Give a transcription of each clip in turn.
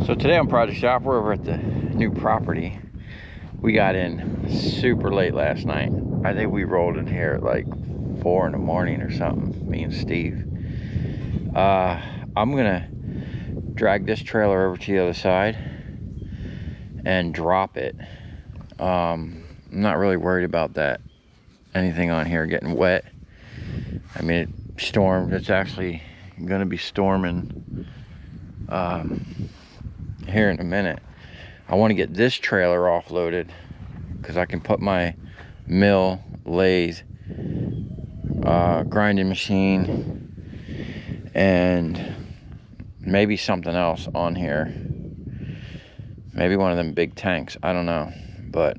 So today on Project Shop, we're over at the new property. We got in super late last night. I think we rolled in here at like 4 in the morning or something, me and Steve. I'm gonna drag this trailer over to the other side and drop it. I'm not really worried about that, anything on here getting wet. I mean, it stormed. It's actually gonna be storming here in a minute. I want to get this trailer offloaded because I can put my mill, lathe, grinding machine, and maybe something else on here. Maybe one of them big tanks. I don't know. But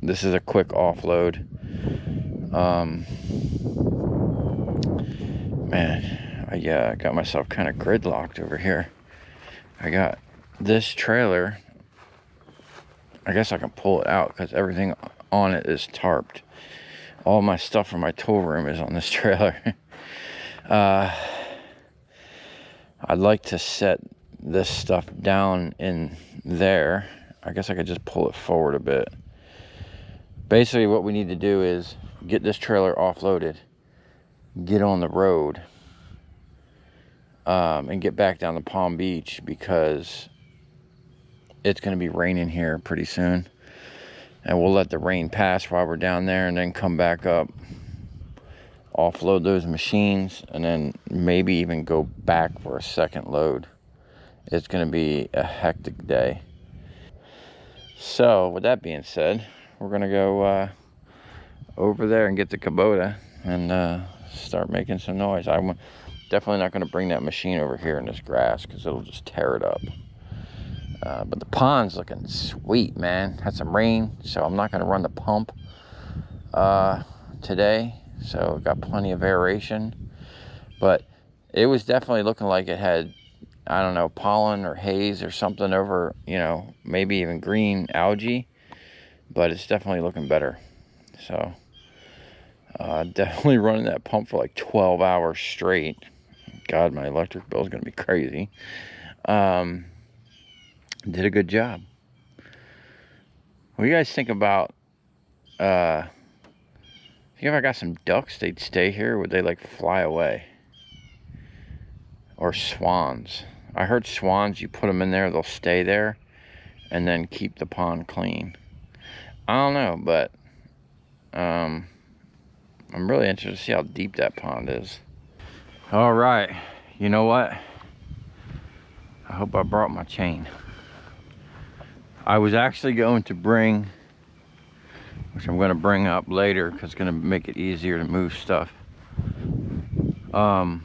this is a quick offload. Man, I got myself kind of gridlocked over here. I got this trailer. I guess I can pull it out because everything on it is tarped. All my stuff from my tool room is on this trailer. I'd like to set this stuff down in there. I guess I could just pull it forward a bit. Basically what we need to do is get this trailer offloaded, get on the road, and get back down to Palm Beach because it's going to be raining here pretty soon. And we'll let the rain pass while we're down there and then come back up, offload those machines, and then maybe even go back for a second load. It's going to be a hectic day. So with that being said, we're going to go over there and get the Kubota and start making some noise. I'm definitely not going to bring that machine over here in this grass because it'll just tear it up. But the pond's looking sweet, man. Had some rain, so I'm not going to run the pump today. So got plenty of aeration. But it was definitely looking like it had, I don't know, pollen or haze or something over, you know, maybe even green algae. But it's definitely looking better. So definitely running that pump for like 12 hours straight. God, my electric bill is going to be crazy. Did a good job. What do you guys think about, if I got some ducks, they'd stay here, or would they like fly away? Or swans. I heard swans, you put them in there, they'll stay there, and then keep the pond clean. I don't know, but I'm really interested to see how deep that pond is. All right, you know what? I hope I brought my chain. I was actually going to bring, which I'm going to bring up later because it's going to make it easier to move stuff. I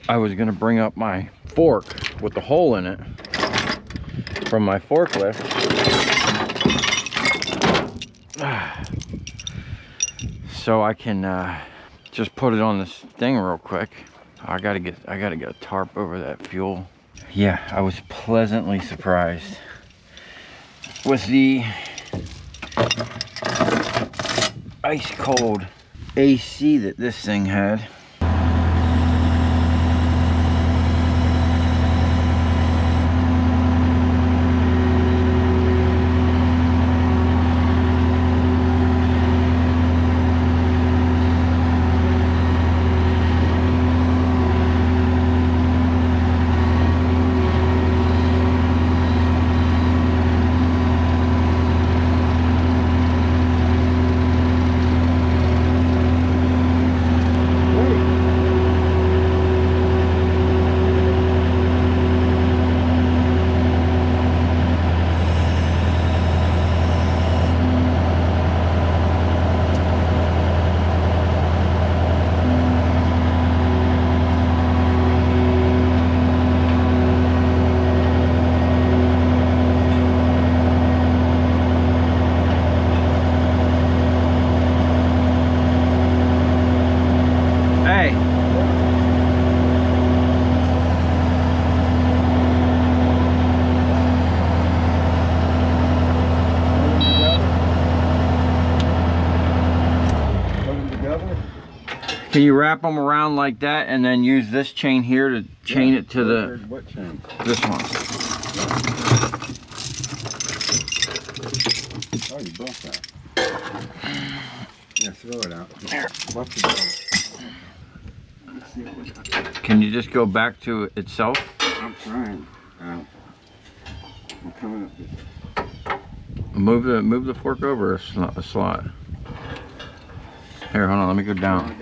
was going to bring up my fork with the hole in it from my forklift. So I can just put it on this thing real quick. I gotta get a tarp over that fuel. Yeah, I was pleasantly surprised with the ice cold AC that this thing had. Can you wrap them around like that and then use this chain here to chain it to the... What chain? This one. Oh, you broke that. Yeah, throw it out. There. What's it? Can you just go back to itself? I'm trying. I'm coming up with Move the fork over a slot. Here, hold on, let me go down.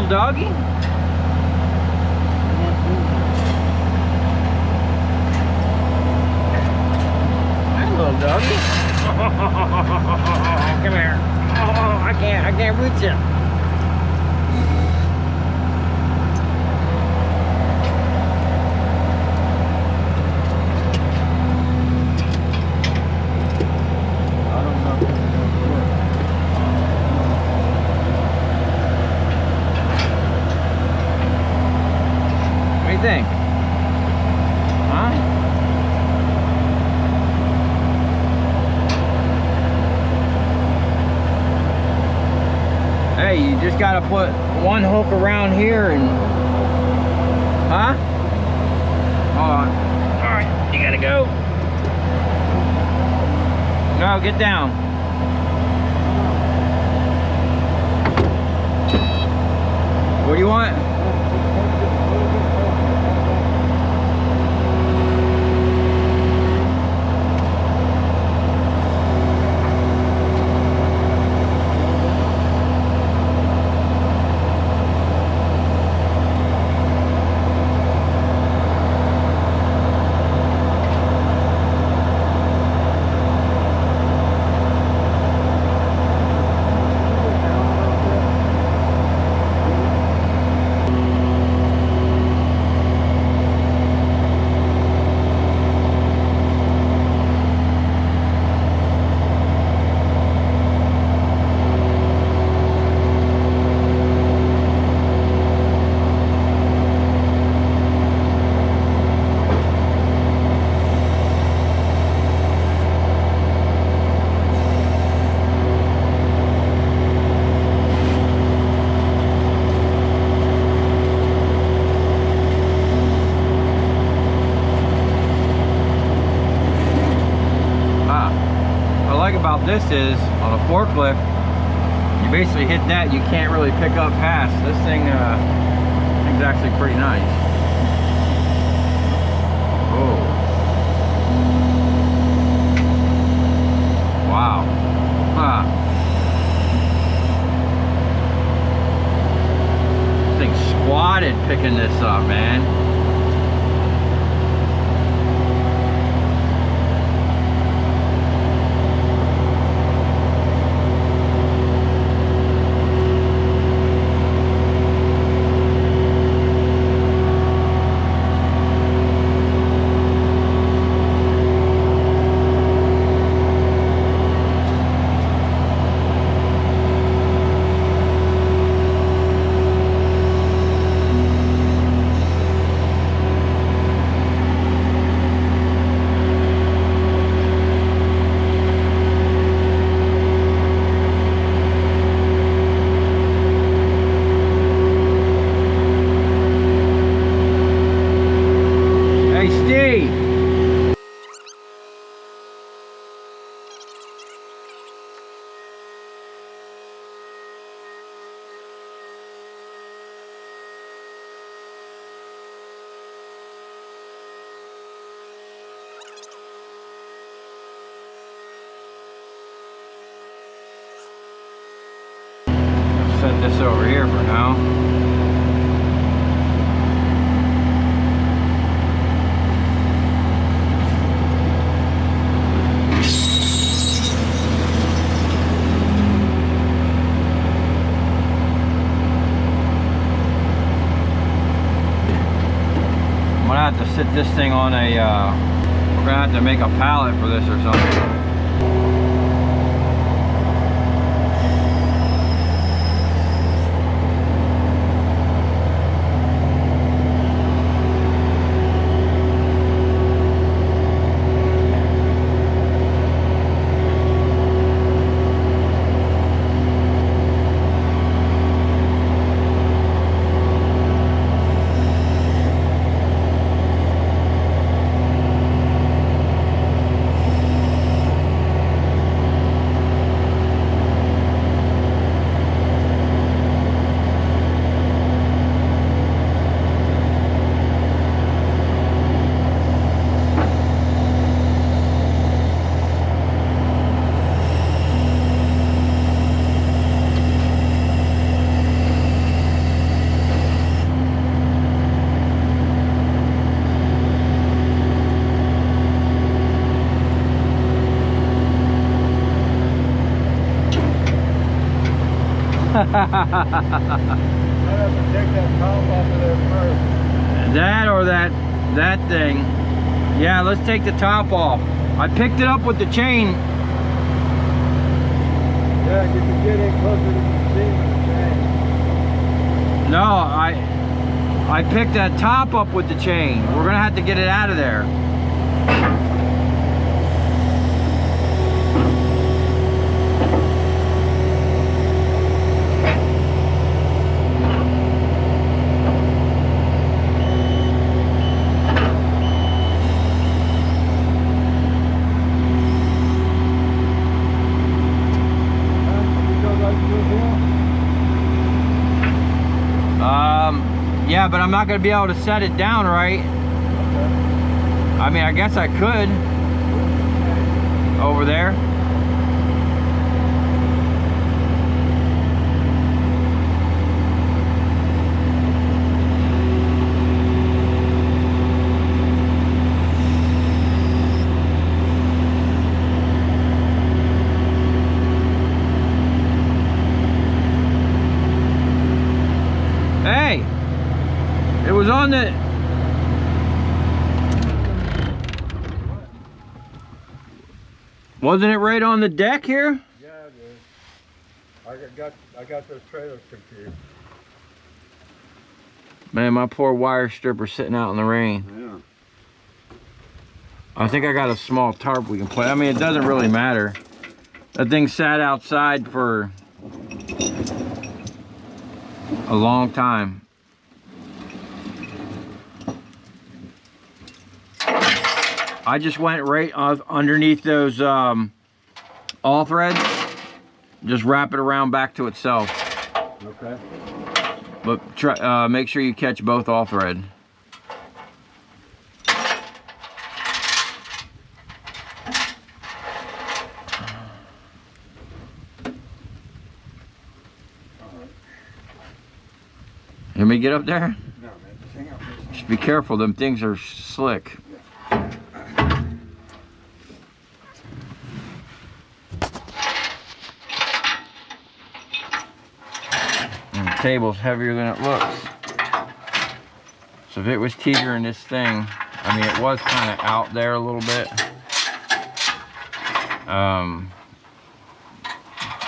Doggy? Hi, little doggy. Come here. Oh, I can't reach you. Think? Huh? Hey, you just gotta put one hook around here and... Huh? Hold on. Alright, you gotta go. No, get down. What do you want? This is on a forklift, you basically hit that, you can't really pick up past. This thing's actually pretty nice. Oh, wow. This thing's squatted picking this up, man. Set this over here for now. I'm gonna have to sit this thing on a, we're gonna have to make a pallet for this or something. That or that thing. Yeah, let's take the top off. I picked it up with the chain. Yeah, you can get in closer to the seam of the chain. No, I picked that top up with the chain. We're gonna have to get it out of there. Yeah, but I'm not going to be able to set it down right. Okay. I mean, I guess I could. Over there. Hey! It was on the... Wasn't it right on the deck here? Yeah, it is. I got those trailers confused. Man, my poor wire stripper sitting out in the rain. Yeah. I think I got a small tarp we can play. I mean, it doesn't really matter. That thing sat outside for a long time. I just went right underneath those all threads. Just wrap it around back to itself. Okay. But try, make sure you catch both all thread. Let me get up there? No, man, just hang out. Just be careful, them things are slick. And the table's heavier than it looks. So if it was teetering this thing, I mean, it was kind of out there a little bit.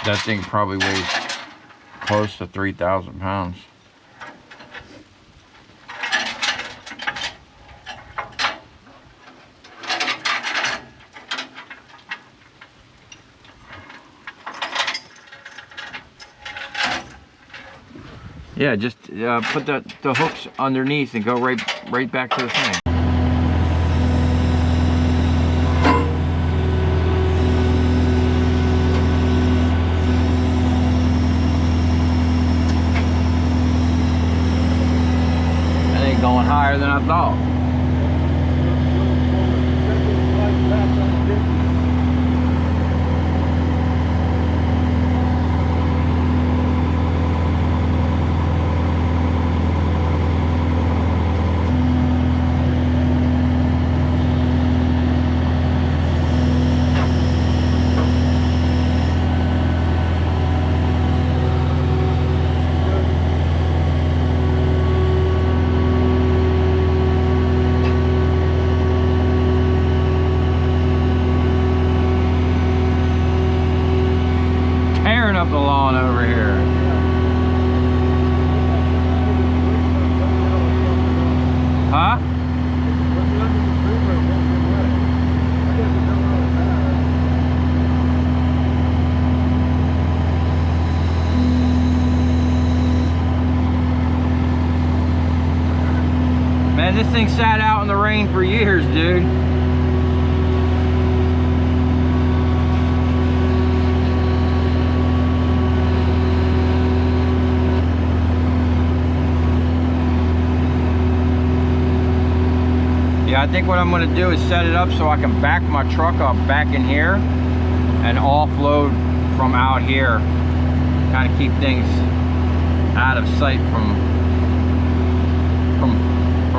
That thing probably weighs close to 3,000 pounds. Yeah, just put the hooks underneath and go right back to the thing. That ain't going higher than I thought. this thing sat out in the rain for years, dude. Yeah, I think what I'm gonna do is set it up so I can back my truck up back in here and offload from out here. Kind of keep things out of sight from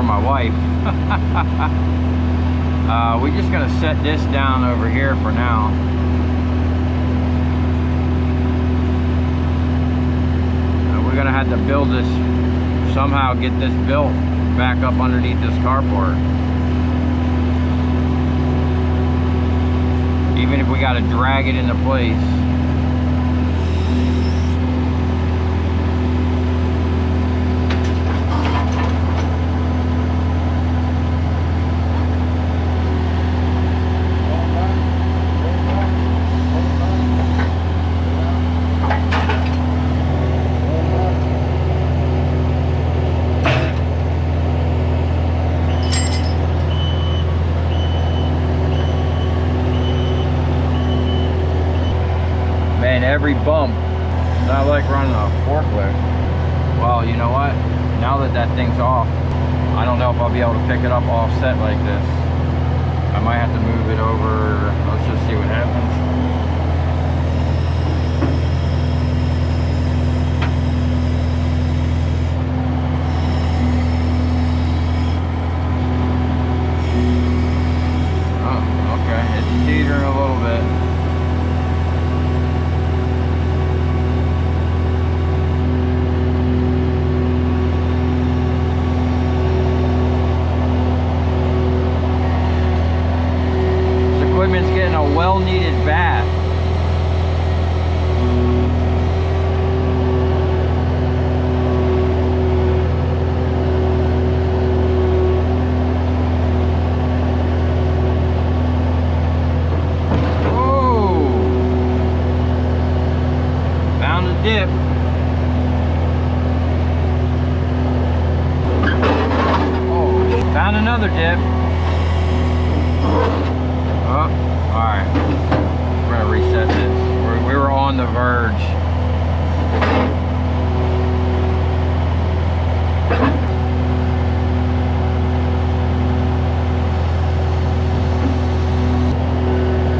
my wife. We're just gonna set this down over here for now. We're gonna have to build this, somehow get this built back up underneath this carport. Even if we gotta drag it into place. Every bump, not like running a forklift. Well, you know what? Now that that thing's off, I don't know if I'll be able to pick it up offset like this. I might have to move it over. Let's just see what happens. Oh, okay. It's teetering a little bit. Getting a well-needed bath. Oh, found a dip. Oh, found another dip. Oh. Alright, we're gonna reset this. We were on the verge.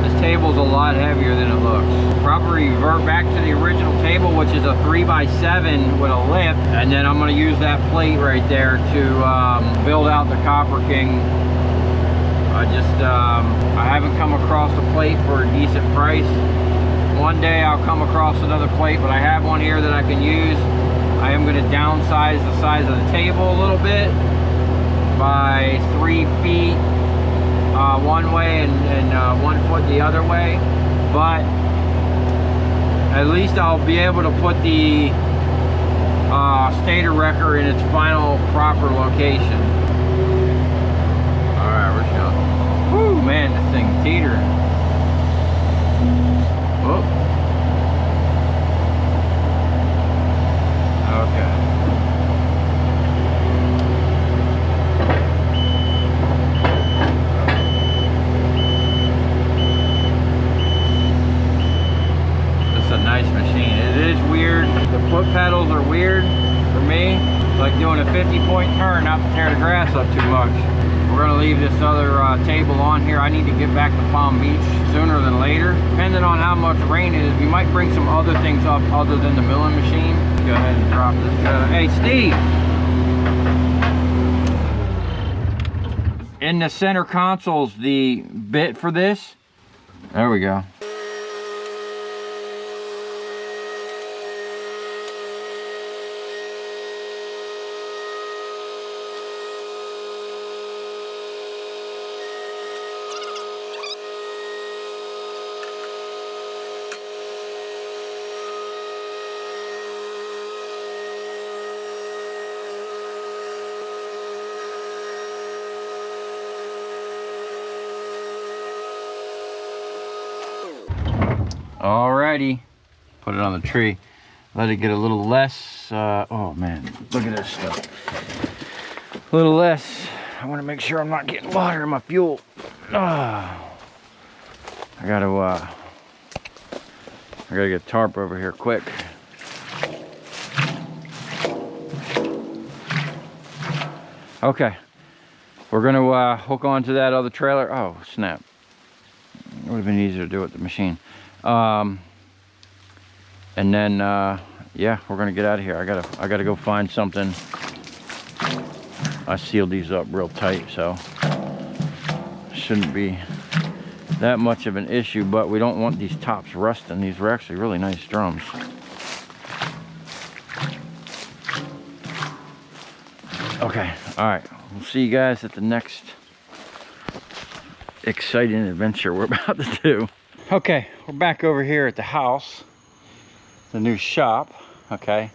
This table's a lot heavier than it looks. Probably revert back to the original table, which is a 3x7 with a lift, and then I'm gonna use that plate right there to build out the Copper King. I haven't come across a plate for a decent price. One day I'll come across another plate, but I have one here that I can use. I am going to downsize the size of the table a little bit by 3 feet one way and 1 foot the other way. But at least I'll be able to put the stator wrecker in its final proper location. Woo, man, this thing teetering. Oh. Okay. This is a nice machine. It is weird. The foot pedals are weird for me. It's like doing a 50-point turn, not to tear the grass up too much. We're going to leave this other table on here. I need to get back to Palm Beach sooner than later. Depending on how much rain it is, we might bring some other things up other than the milling machine. Go ahead and drop this guy. Hey, Steve! In the center console's the bit for this. There we go. Alrighty, put it on the tree. Let it get a little less, oh man, look at this stuff. A little less I want to make sure I'm not getting water in my fuel. I gotta get a tarp over here quick. Okay, we're gonna hook onto that other trailer. Oh snap! It would have been easier to do it with the machine. And then yeah, we're gonna get out of here. I gotta go find something. I sealed these up real tight, so shouldn't be that much of an issue, but we don't want these tops rusting. These were actually really nice drums. Okay, all right, we'll see you guys at the next exciting adventure we're about to do. Okay, we're back over here at the house, the new shop. Okay,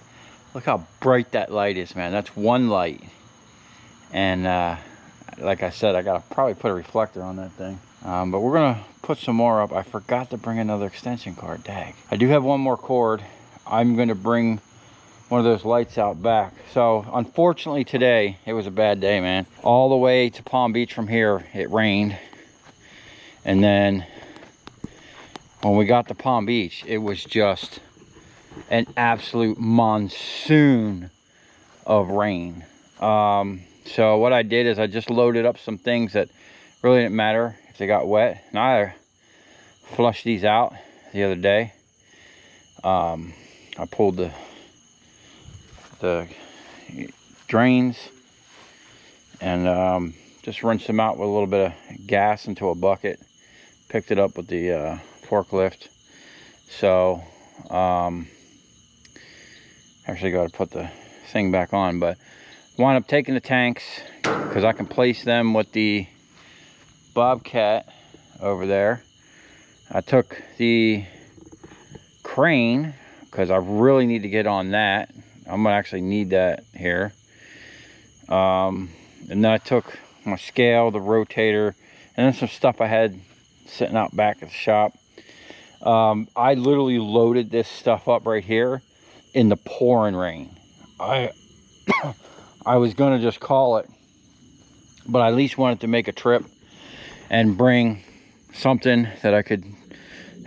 look how bright that light is, man. That's one light. And like I said, I gotta probably put a reflector on that thing. But we're gonna put some more up. I forgot to bring another extension cord, dag. I do have one more cord. I'm gonna bring one of those lights out back. So unfortunately today, it was a bad day, man. All the way to Palm Beach from here, it rained. And then when we got to Palm Beach, it was just an absolute monsoon of rain. So what I did is I just loaded up some things that really didn't matter if they got wet. And I flushed these out the other day. I pulled the drains and just rinsed them out with a little bit of gas into a bucket. Picked it up with the forklift. So actually got to put the thing back on, but wound up taking the tanks because I can place them with the Bobcat over there. I took the crane because I really need to get on that. I'm gonna actually need that here. And then I took my scale, the rotator, and then some stuff I had sitting out back at the shop. I literally loaded this stuff up right here in the pouring rain. I was gonna just call it, but I at least wanted to make a trip and bring something that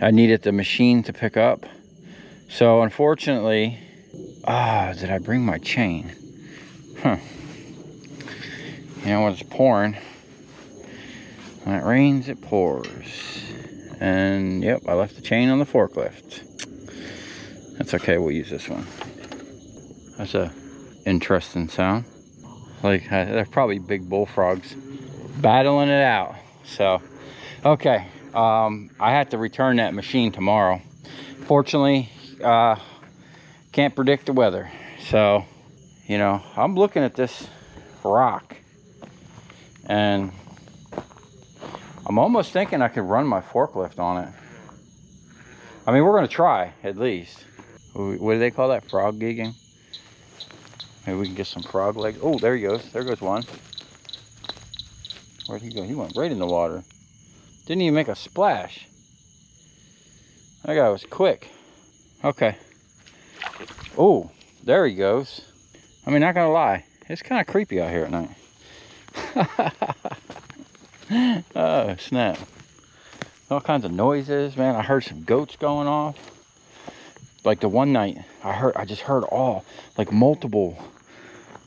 I needed the machine to pick up. So unfortunately, did I bring my chain? Huh. You know, when it's pouring, when it rains, it pours. And yep, I left the chain on the forklift. That's okay, we'll use this one. That's a interesting sound. Like they're probably big bullfrogs battling it out. So okay, I have to return that machine tomorrow. Fortunately, can't predict the weather, so you know, I'm looking at this rock and I'm almost thinking I could run my forklift on it. I mean, we're gonna try at least. What do they call that? Frog gigging? Maybe we can get some frog legs. Oh, there he goes. There goes one. Where'd he go? He went right in the water. Didn't even make a splash. That guy was quick. Okay. Oh, there he goes. I mean, not gonna lie, it's kind of creepy out here at night. Oh, snap. All kinds of noises, man. I heard some goats going off. Like the one night, I just heard like multiple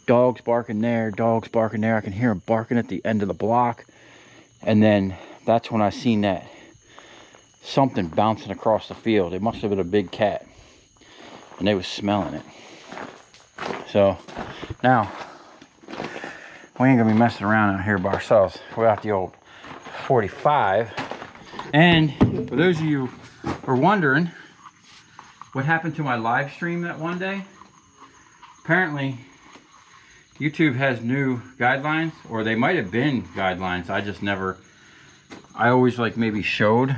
dogs barking there, dogs barking there. I can hear them barking at the end of the block. And then that's when I seen that something bouncing across the field. It must have been a big cat. And they was smelling it. So now we ain't gonna be messing around out here by ourselves. We're out the old 45. And for those of you who are wondering what happened to my live stream that one day, apparently YouTube has new guidelines, or they might have been guidelines. I just never, I always like maybe showed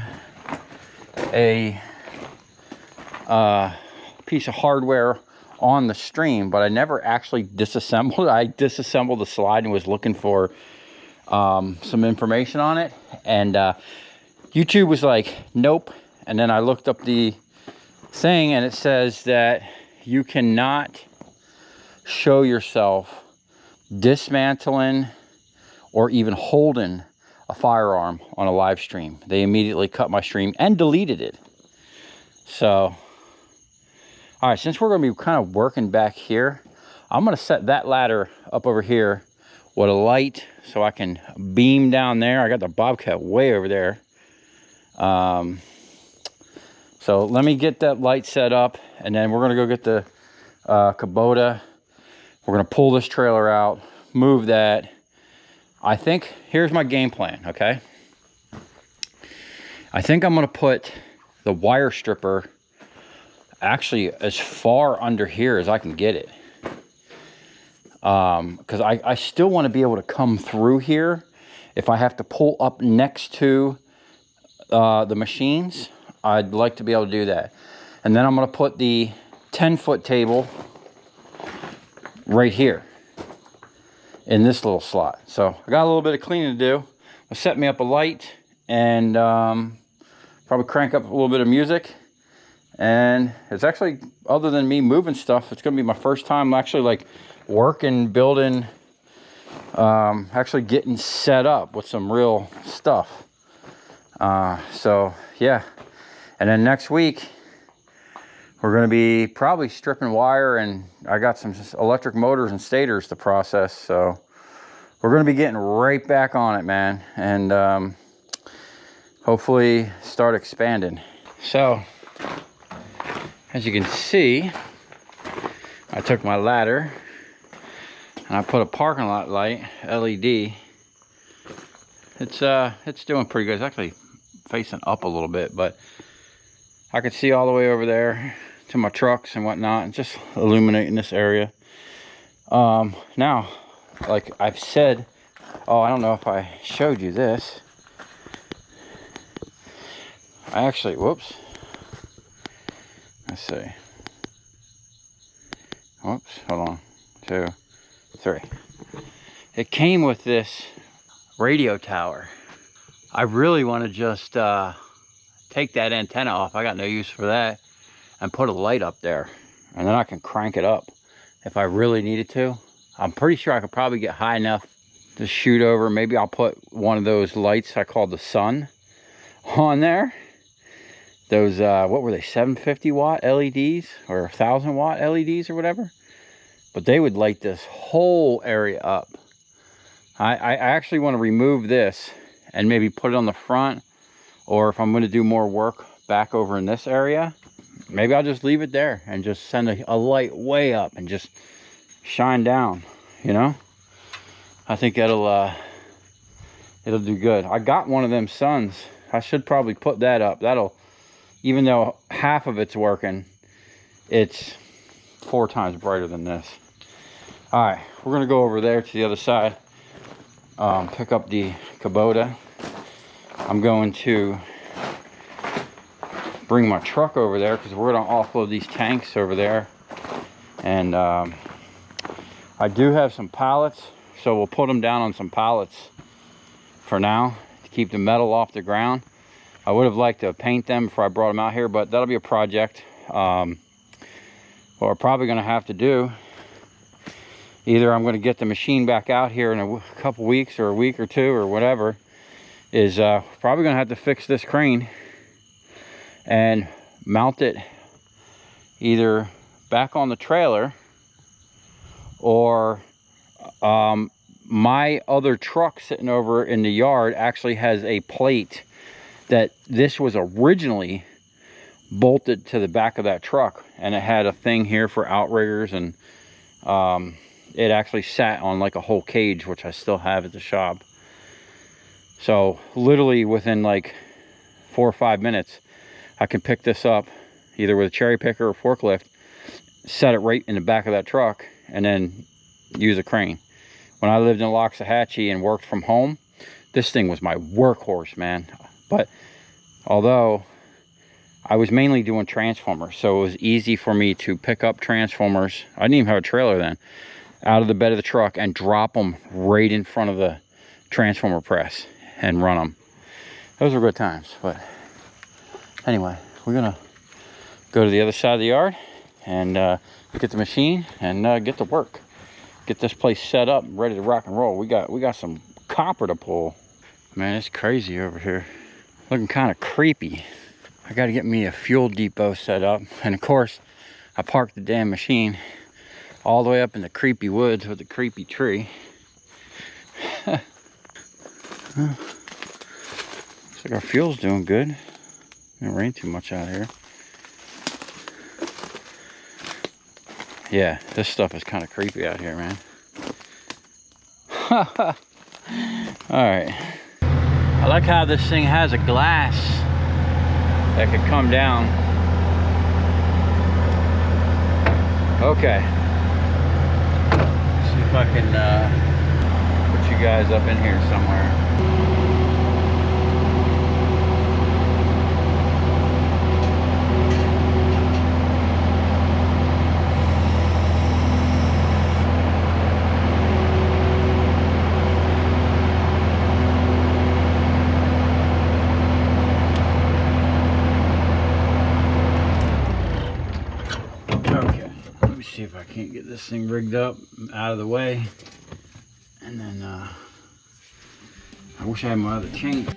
a piece of hardware on the stream, but I never actually disassembled it. I disassembled the slide and was looking for some information on it, and YouTube was like, nope. And then I looked up the thing and it says that you cannot show yourself dismantling or even holding a firearm on a live stream. They immediately cut my stream and deleted it. So, all right, since we're gonna be kind of working back here, I'm gonna set that ladder up over here with a light so I can beam down there. I got the Bobcat way over there. So let me get that light set up, and then we're gonna go get the Kubota. We're gonna pull this trailer out, move that. I think, here's my game plan, okay? I think I'm gonna put the wire stripper actually as far under here as I can get it. Because I still want to be able to come through here. If I have to pull up next to the machines, I'd like to be able to do that. And then I'm going to put the 10-foot table right here in this little slot. So I got a little bit of cleaning to do. I'll set me up a light and probably crank up a little bit of music. And it's actually, other than me moving stuff, it's going to be my first time actually like working, building, actually getting set up with some real stuff. So yeah. And then next week, we're going to be probably stripping wire, and I got some electric motors and stators to process. So we're going to be getting right back on it, man. And hopefully start expanding. So as you can see, I took my ladder and I put a parking lot light, LED. It's doing pretty good. It's actually facing up a little bit, but I could see all the way over there to my trucks and whatnot, and just illuminating this area. Now, like I've said, I don't know if I showed you this. I actually, whoops. Let's see. Whoops, hold on. 2, 3. It came with this radio tower. I really want to just take that antenna off. I got no use for that. And put a light up there. And then I can crank it up if I really needed to. I'm pretty sure I could probably get high enough to shoot over. Maybe I'll put one of those lights I call the sun on there. Those, what were they, 750 watt LEDs or 1000 watt LEDs or whatever. But they would light this whole area up. I actually want to remove this and maybe put it on the front, or if I'm going to do more work back over in this area, maybe I'll just leave it there and just send a light way up and just shine down, you know. I think it'll do good. I got one of them suns. I should probably put that up. That'll, even though half of it's working, it's 4 times brighter than this. All right, we're gonna go over there to the other side, pick up the Kubota. I'm going to bring my truck over there because we're gonna offload these tanks over there. And I do have some pallets, so we'll put them down on some pallets for now to keep the metal off the ground. I would have liked to paint them before I brought them out here, but that'll be a project. What we're probably gonna have to do, either I'm gonna get the machine back out here in a couple weeks or a week or two or whatever, is probably gonna have to fix this crane and mount it either back on the trailer, or my other truck sitting over in the yard actually has a plate that this was originally bolted to the back of that truck, and it had a thing here for outriggers, and it actually sat on like a whole cage, which I still have at the shop. So literally within like 4 or 5 minutes, I can pick this up either with a cherry picker or forklift, set it right in the back of that truck, and then use a crane. When I lived in Loxahatchee and worked from home, this thing was my workhorse, man. But although I was mainly doing transformers, so it was easy for me to pick up transformers. I didn't even have a trailer then, out of the bed of the truck and drop them right in front of the transformer press and run them. Those were good times. But anyway, we're gonna go to the other side of the yard and get the machine and get to work. Get this place set up, ready to rock and roll. We got some copper to pull. Man, it's crazy over here. Looking kind of creepy. I got to get me a fuel depot set up. And of course, I parked the damn machine all the way up in the creepy woods with a creepy tree. Looks like our fuel's doing good. It didn't rain too much out here. Yeah, this stuff is kind of creepy out here, man. Alright. I like how this thing has a glass that could come down. Okay. See if I can put you guys up in here somewhere. See if I can't get this thing rigged up out of the way, and then I wish I had my other chain.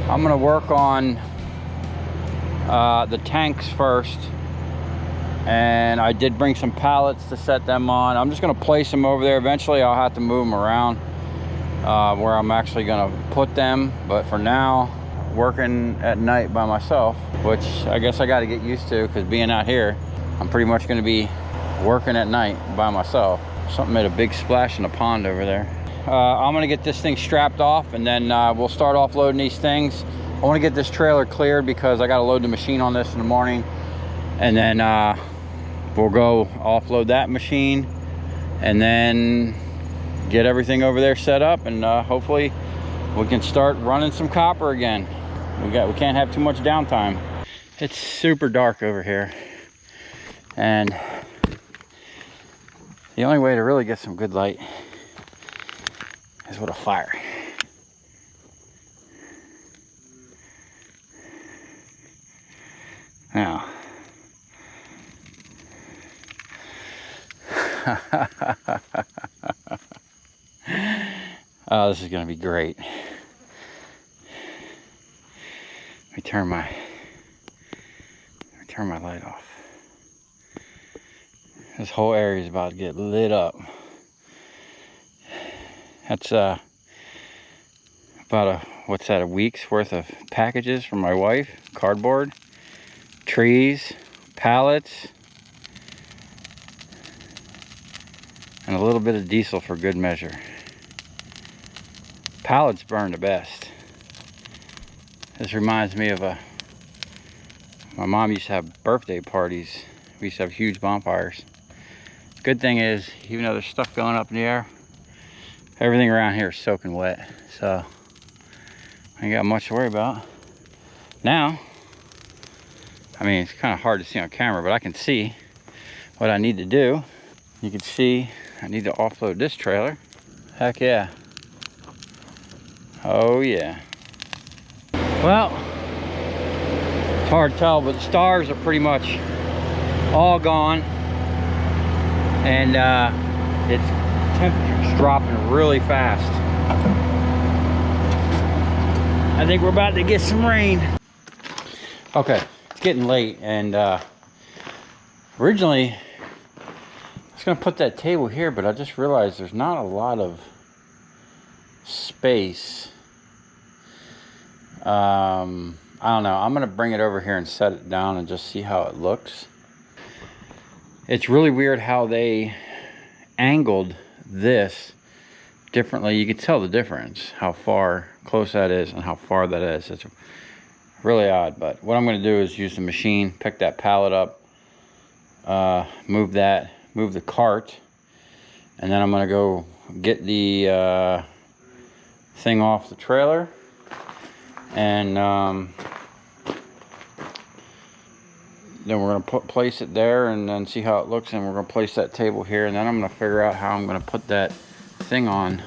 I'm gonna work on the tanks first, and I did bring some pallets to set them on. I'm just gonna place them over there. Eventually I'll have to move them around where I'm actually gonna put them, but for now, working at night by myself, which I guess I got to get used to, because being out here, I'm pretty much gonna be working at night by myself. Something made a big splash in the pond over there. I'm gonna get this thing strapped off, and then we'll start offloading these things. I want to get this trailer cleared because I got to load the machine on this in the morning, and then we'll go offload that machine and then get everything over there set up, and hopefully we can start running some copper again. We can't have too much downtime. It's super dark over here, and the only way to really get some good light is with a fire. Now, oh, this is going to be great. Let me turn my light off. This whole area is about to get lit up. That's about a week's worth of packages from my wife. Cardboard, trees, pallets, and a little bit of diesel for good measure. Pallets burn the best. This reminds me of my mom used to have birthday parties. We used to have huge bonfires. Good thing is, even though there's stuff going up in the air, everything around here is soaking wet, so I ain't got much to worry about. Now, I mean, it's kind of hard to see on camera, but I can see what I need to do. You can see I need to offload this trailer. Heck yeah. Oh yeah. Well, it's hard to tell, but the stars are pretty much all gone, and it's temperature's dropping really fast. I think we're about to get some rain. Okay, it's getting late, and Originally, I was going to put that table here, but I just realized there's not a lot of space. I don't know. I'm going to bring it over here and set it down and just see how it looks. It's really weird how they angled this differently. You can tell the difference, how far close that is and how far that is. It's really odd, but what I'm going to do is use the machine, pick that pallet up, move the cart, and then I'm going to go get the thing off the trailer, and then we're going to place it there and then see how it looks, and we're going to place that table here, and then I'm going to figure out how I'm going to put that thing on.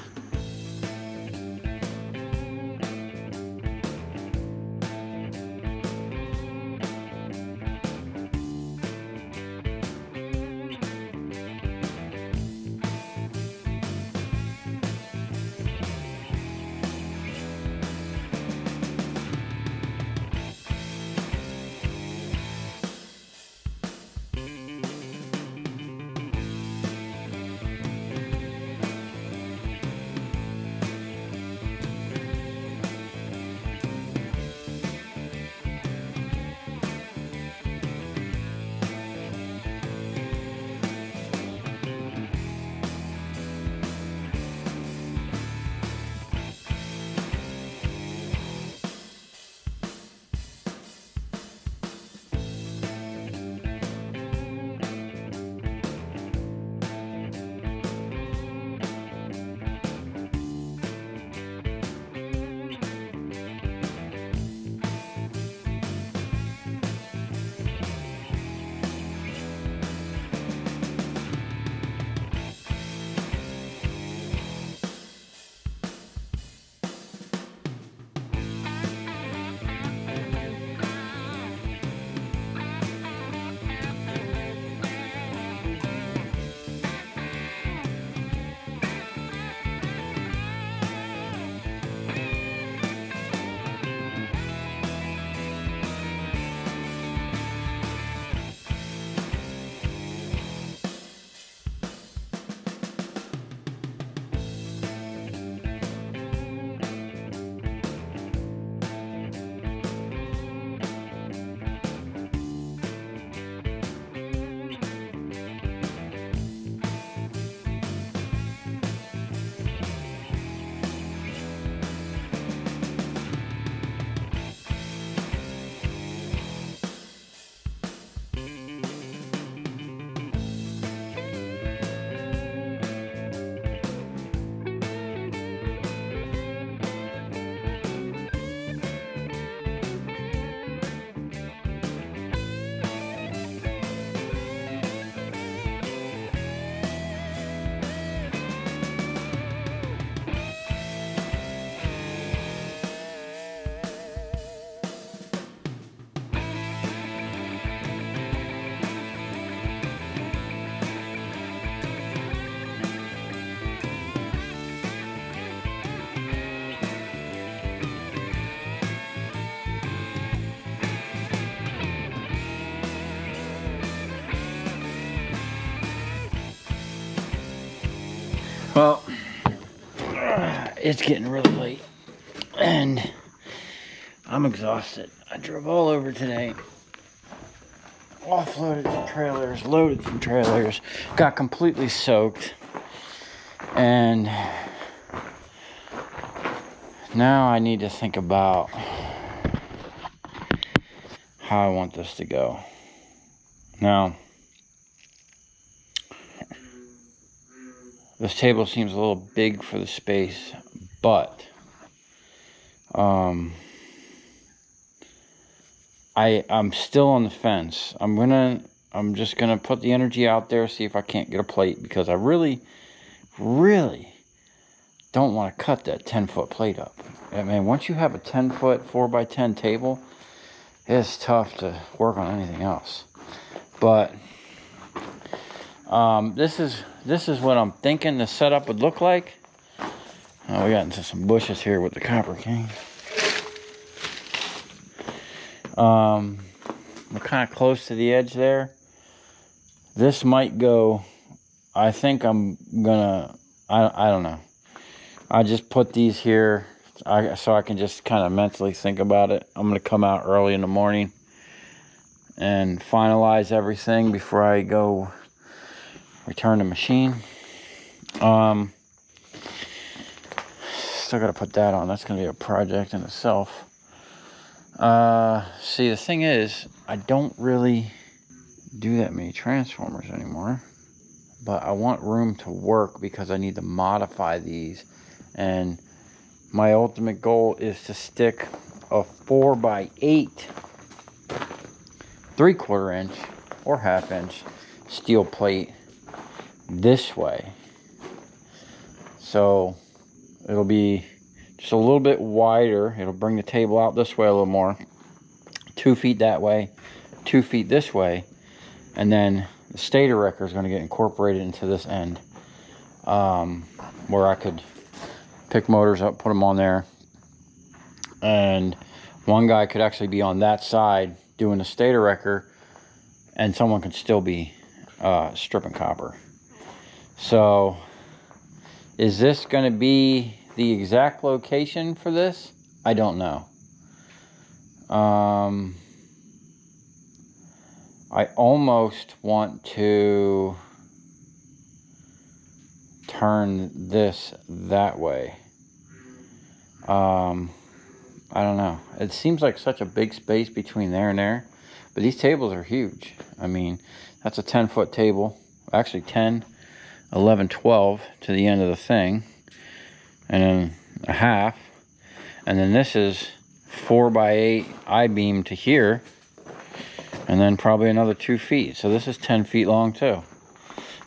Well, it's getting really late, and I'm exhausted. I drove all over today, offloaded some trailers, loaded some trailers, got completely soaked, and now I need to think about how I want this to go. Now, this table seems a little big for the space, but I'm still on the fence. I'm just gonna put the energy out there, see if I can't get a plate, because I really don't want to cut that 10-foot plate up. I mean, once you have a 10-foot 4x10 table, it's tough to work on anything else. But this is what I'm thinking the setup would look like. Oh, we got into some bushes here with the Copper King. We're kind of close to the edge there. This might go, I think I'm gonna, I don't know. I just put these here so I can just kind of mentally think about it. I'm gonna come out early in the morning and finalize everything before I go return the machine. Still gotta put that on. That's gonna be a project in itself. See, the thing is, I don't really do that many transformers anymore, but I want room to work because I need to modify these, and my ultimate goal is to stick a 4x8 3/4 inch or 1/2 inch steel plate this way, so it'll be just a little bit wider. It'll bring the table out this way a little more, 2 feet that way, 2 feet this way, and then the stator wrecker is going to get incorporated into this end, where I could pick motors up, put them on there, and one guy could actually be on that side doing the stator wrecker, and someone could still be stripping copper. So is this going to be the exact location for this? I don't know. I almost want to turn this that way. I don't know. It seems like such a big space between there and there, but these tables are huge. I mean, that's a 10-foot table. Actually 10, 11, 12 to the end of the thing, and then a half, and then this is 4x8 I-beam to here, and then probably another 2 feet. So this is 10 feet long too.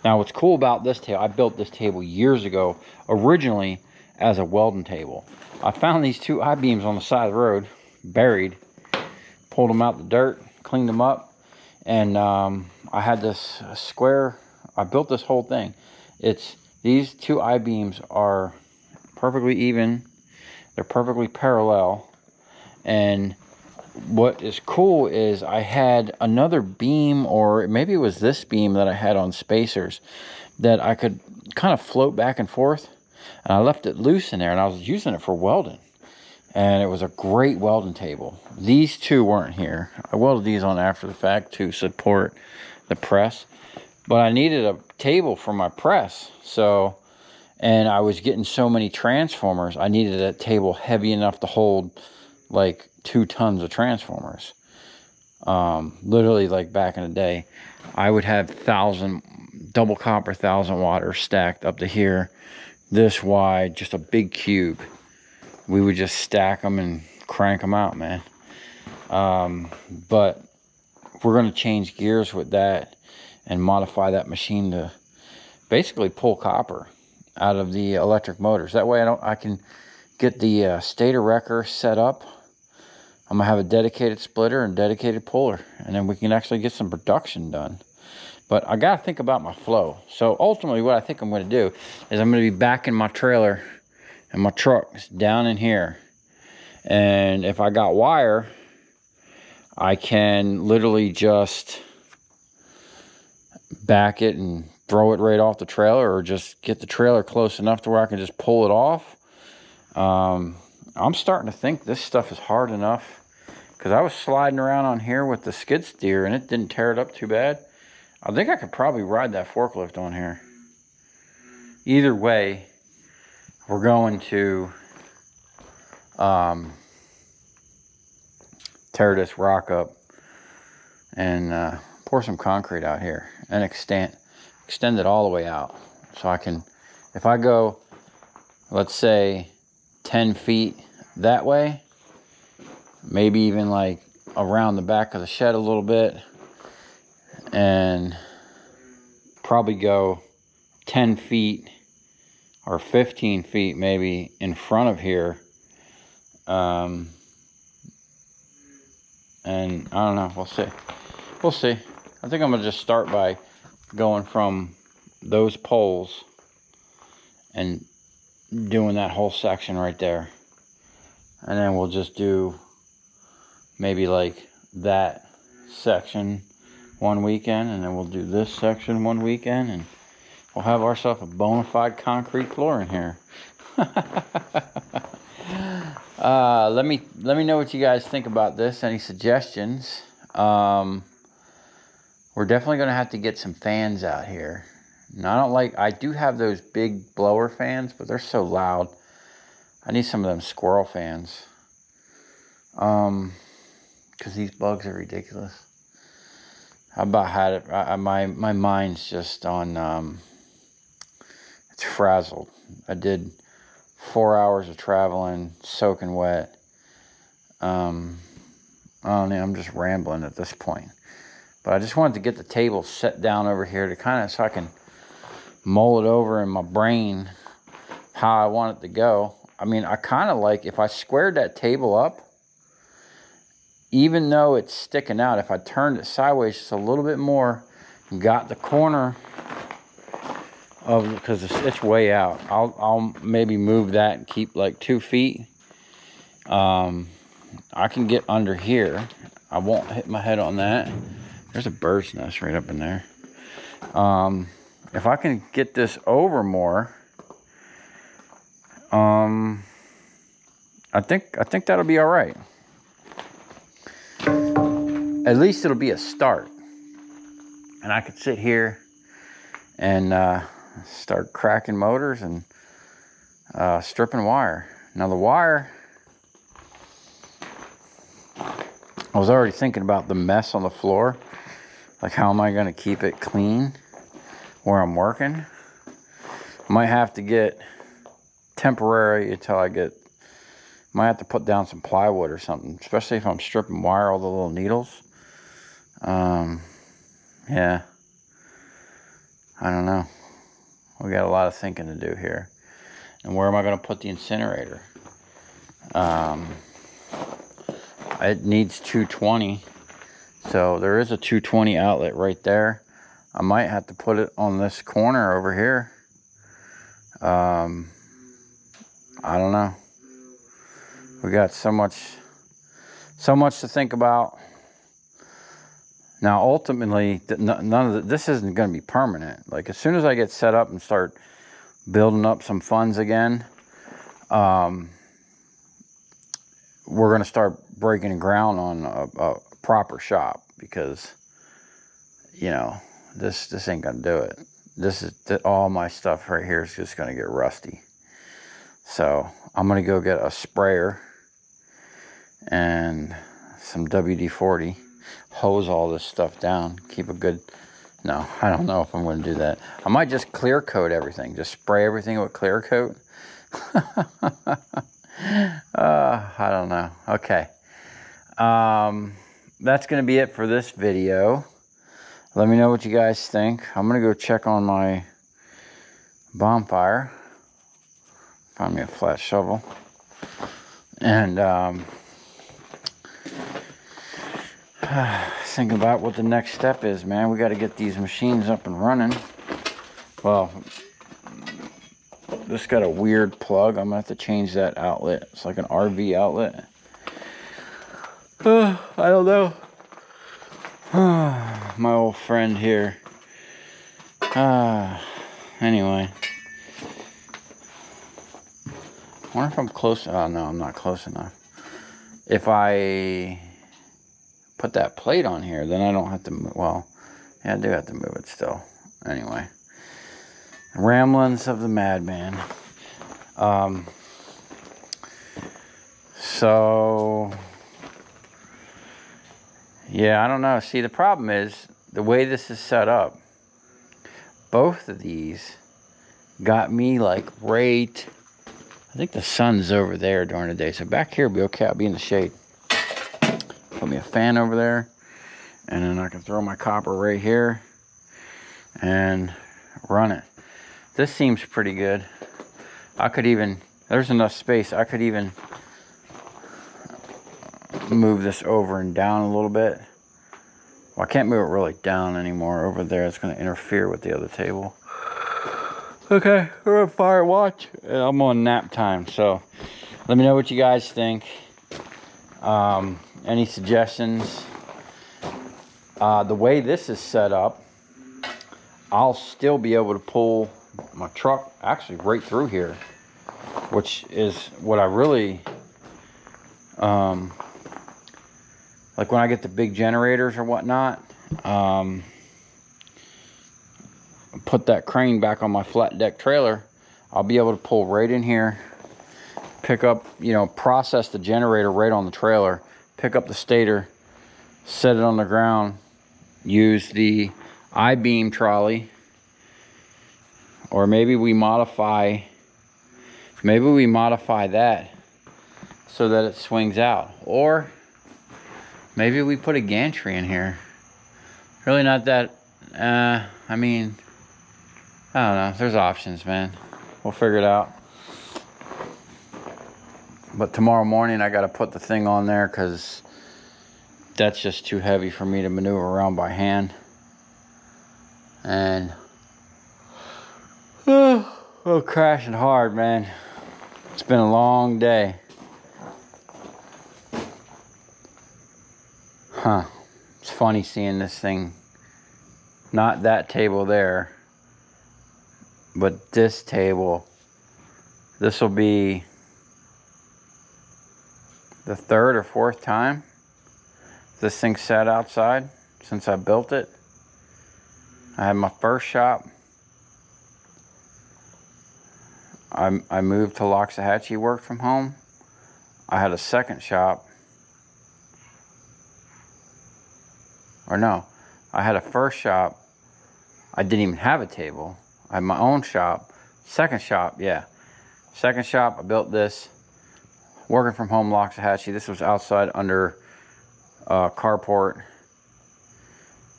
Now what's cool about this table, I built this table years ago, originally as a welding table. I found these 2 I-beams on the side of the road, buried, pulled them out the dirt, cleaned them up, and I had this square, I built this whole thing. These 2 I-beams are perfectly even, they're perfectly parallel, and what is cool is I had another beam, or maybe it was this beam that I had on spacers, that I could kind of float back and forth, and I left it loose in there, and I was using it for welding, and it was a great welding table. These 2 weren't here. I welded these on after the fact to support the press, but I needed a table for my press, so, and I was getting so many transformers, I needed a table heavy enough to hold like 2 tons of transformers. Literally, like back in the day, I would have 1,000 double copper 1,000 watters stacked up to here, this wide, just a big cube. We would just stack them and crank them out, man. But we're going to change gears with that and modify that machine to basically pull copper out of the electric motors. That way I can get the stator wrecker set up. I'm gonna have a dedicated splitter and dedicated puller, and then we can actually get some production done. But I gotta think about my flow. So ultimately what I think I'm gonna do is I'm gonna be backing my trailer and my truck down in here, and if I got wire, I can literally just back it and throw it right off the trailer, or just get the trailer close enough to where I can just pull it off. I'm starting to think this stuff is hard enough, because I was sliding around on here with the skid steer and it didn't tear it up too bad. I think I could probably ride that forklift on here. Either way, we're going to tear this rock up and pour some concrete out here and extend it all the way out. So I can, if I go, let's say 10 feet that way, maybe even like around the back of the shed a little bit, and probably go 10 feet or 15 feet maybe in front of here, and I don't know, we'll see. I think I'm gonna just start by going from those poles and doing that whole section right there, and then we'll just do maybe like that section one weekend, and then we'll do this section one weekend, and we'll have ourselves a bona fide concrete floor in here. Let me know what you guys think about this. Any suggestions? We're definitely gonna have to get some fans out here. And I do have those big blower fans, but they're so loud. I need some of them squirrel fans. Because these bugs are ridiculous. I about had it. My mind's just on. It's frazzled. I did 4 hours of traveling, soaking wet. I don't know. I'm just rambling at this point. But I just wanted to get the table set down over here to kind of so I can mull it over in my brain how I want it to go. I mean, I kind of like if I squared that table up, even though it's sticking out, if I turned it sideways just a little bit more and got the corner of, because it's way out, I'll maybe move that and keep like 2 feet. I can get under here. I won't hit my head on that. There's a bird's nest right up in there. If I can get this over more, I think that'll be all right. At least it'll be a start. And I could sit here and start cracking motors and stripping wire. Now the wire, I was already thinking about the mess on the floor. Like, how am I going to keep it clean where I'm working? Might have to get temporary until I get, might have to put down some plywood or something, especially if I'm stripping wire, all the little needles. Yeah, I don't know. We got a lot of thinking to do here. And where am I going to put the incinerator? It needs 220. So there is a 220 outlet right there. I might have to put it on this corner over here. I don't know. We got so much to think about. Now, ultimately, none of this isn't going to be permanent. Like, as soon as I get set up and start building up some funds again, we're going to start breaking ground on a proper shop, because, you know, this ain't going to do it. All my stuff right here is just going to get rusty. So I'm going to go get a sprayer and some WD-40, hose all this stuff down, keep a good, no, I don't know if I'm going to do that. I might just clear coat everything, just spray everything with clear coat. I don't know. Okay. That's going to be it for this video. Let me know what you guys think. I'm going to go check on my bonfire. Find me a flat shovel. And think about what the next step is, man. We got to get these machines up and running. Well, this got a weird plug. I'm going to have to change that outlet. It's like an RV outlet. I don't know. My old friend here. Anyway. I wonder if I'm close. Oh, no, I'm not close enough. If I put that plate on here, then I don't have to move. Well, yeah, I do have to move it still. Anyway. Ramblings of the madman. So, yeah, I don't know. See, the problem is the way this is set up. Both of these got me like right. I think the sun's over there during the day, so back here will be okay. I'll be in the shade. Put me a fan over there, and then I can throw my copper right here and run it. This seems pretty good. I could even, there's enough space, I could even move this over and down a little bit. Well, I can't move it really down anymore over there. It's going to interfere with the other table. Okay, we're on fire watch. I'm on nap time, so let me know what you guys think. Any suggestions? The way this is set up, I'll still be able to pull my truck actually right through here, which is what I really like when I get the big generators or whatnot. Put that crane back on my flat deck trailer, I'll be able to pull right in here, pick up, you know, process the generator right on the trailer, pick up the stator, set it on the ground, use the I-beam trolley, or maybe we modify that so that it swings out, or maybe we put a gantry in here. Really not that, I mean, I don't know. There's options, man. We'll figure it out. But tomorrow morning, I got to put the thing on there because that's just too heavy for me to maneuver around by hand. And oh, crashing hard, man. It's been a long day. Huh. It's funny seeing this thing. Not that table there, but this table. This will be the third or fourth time this thing sat outside since I built it. I had my first shop. I moved to Loxahatchee, worked from home. I had a second shop. Or no, I had a first shop. I didn't even have a table. I had my own shop. Second shop, yeah. Second shop, I built this. Working from home, Loxahatchee. This was outside under carport.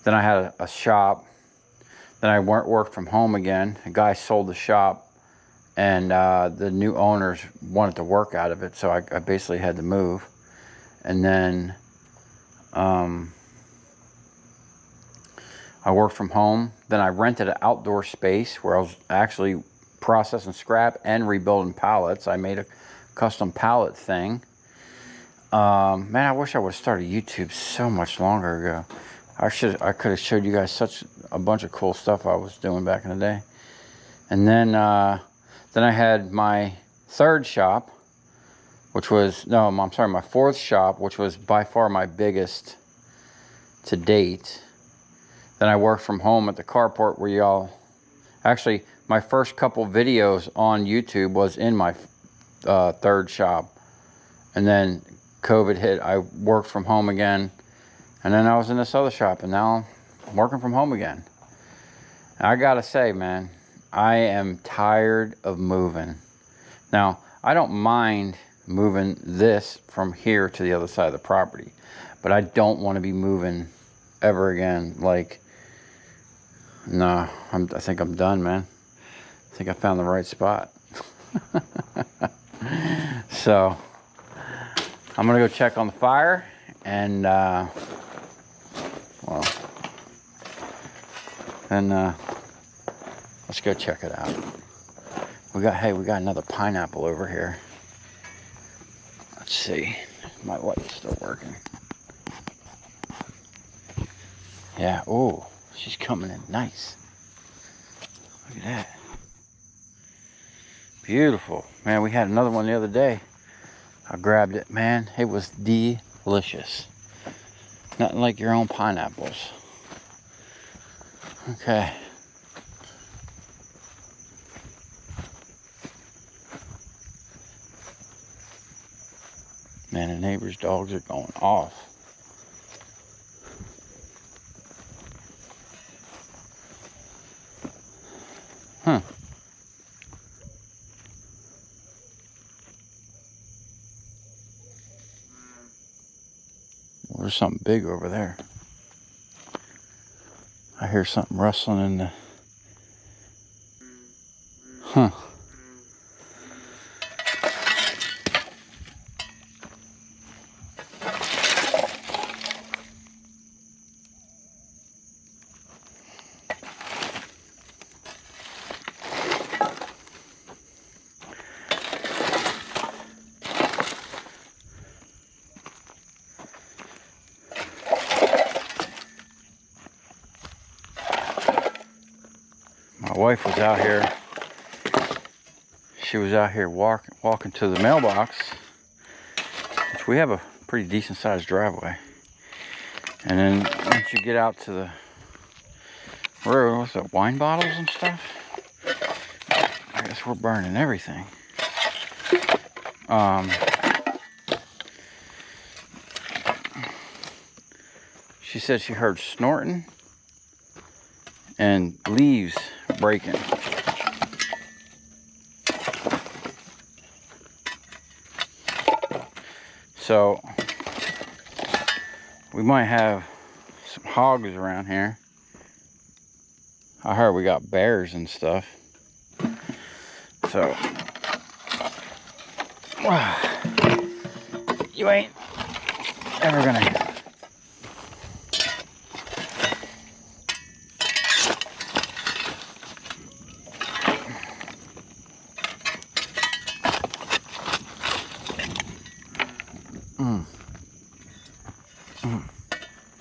Then I had a shop. Then I worked from home again. A guy sold the shop, and the new owners wanted to work out of it, so I basically had to move. And then I worked from home. Then I rented an outdoor space where I was actually processing scrap and rebuilding pallets. I made a custom pallet thing. Man, I wish I would have started YouTube so much longer ago. I could have showed you guys such a bunch of cool stuff I was doing back in the day. And then I had my third shop, which was, no, I'm sorry, my fourth shop, which was by far my biggest to date. Then I worked from home at the carport where y'all, actually, my first couple videos on YouTube was in my third shop. And then COVID hit, I worked from home again. And then I was in this other shop, and now I'm working from home again. And I gotta say, man, I am tired of moving. Now, I don't mind moving this from here to the other side of the property, but I don't want to be moving ever again. Like, no, I think I'm done, man. I think I found the right spot. So, I'm gonna go check on the fire, and well, then let's go check it out. We got another pineapple over here. Let's see, my light's still working. Yeah, oh, she's coming in nice. Look at that. Beautiful. Man, we had another one the other day. I grabbed it, man. It was delicious. Nothing like your own pineapples. Okay. Man, the neighbor's dogs are going off. Huh. Well, there's something big over there. I hear something rustling in the... Huh. My wife was out here. She was out here walking to the mailbox, which we have a pretty decent sized driveway. And then once you get out to the road, what's that, wine bottles and stuff? I guess we're burning everything. She said she heard snorting and leaves breaking. So we might have some hogs around here. I heard we got bears and stuff. So you ain't ever gonna.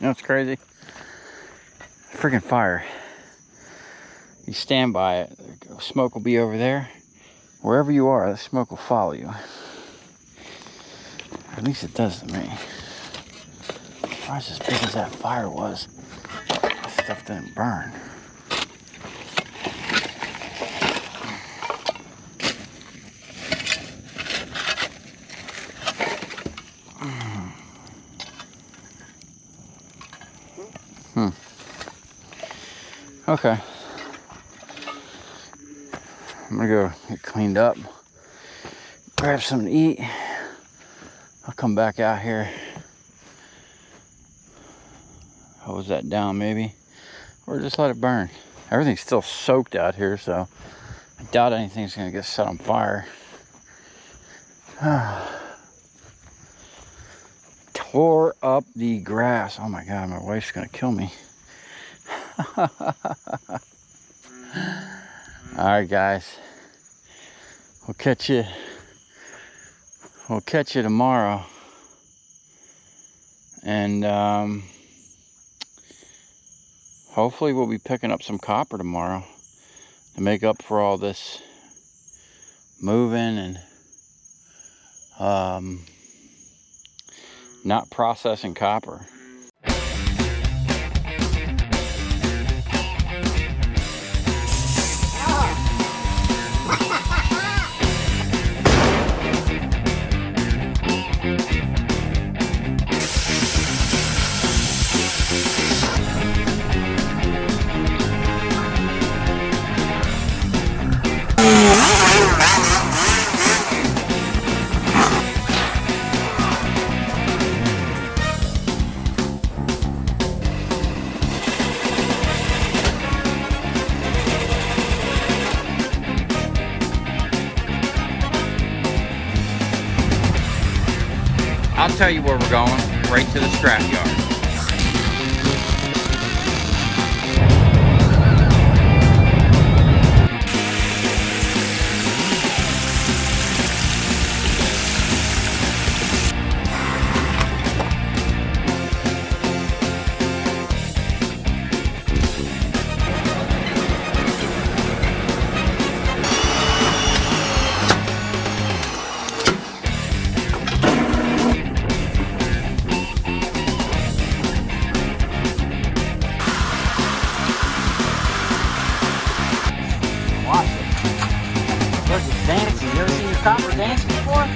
You know what's crazy? Freaking fire. You stand by it, smoke will be over there. Wherever you are, the smoke will follow you. At least it does to me. As as big as that fire was, that stuff didn't burn. Okay. I'm gonna go get cleaned up, grab something to eat. I'll come back out here, hose that down maybe, or just let it burn. Everything's still soaked out here, so I doubt anything's gonna get set on fire. Tore up the grass. Oh my God, my wife's gonna kill me. Alright guys, we'll catch you tomorrow, and hopefully we'll be picking up some copper tomorrow to make up for all this moving and not processing copper. I'll tell you where we're going, right to the scrap yard. Dancing. You ever seen your copper dancing before?